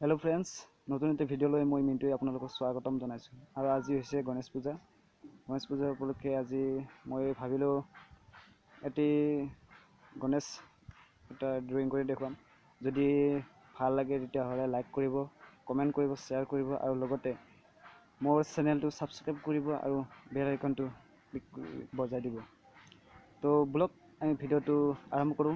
Hello friends, नतुन एटा video লৈ মই মিন্টুৱে আপোনালোকক স্বাগতম জনাইছো। আৰু আজি হৈছে গণেশ পূজা। গণেশ পূজা উপলক্ষে আজি মই ভাবিলো এটি গণেশ এটা ড্ৰয়িং কৰি দেখুৱাম। যদি ভাল লাগে তেতিয়া হলে লাইক কৰিব, কমেন্ট কৰিব, শেয়াৰ কৰিব আৰু লগতে মোৰ চেনেলটো সাবস্ক্ৰাইব কৰিব আৰু বেল আইকনটো ক্লিক বজাই দিব। তো ব্লগ আমি ভিডিওটো আৰম্ভ কৰো।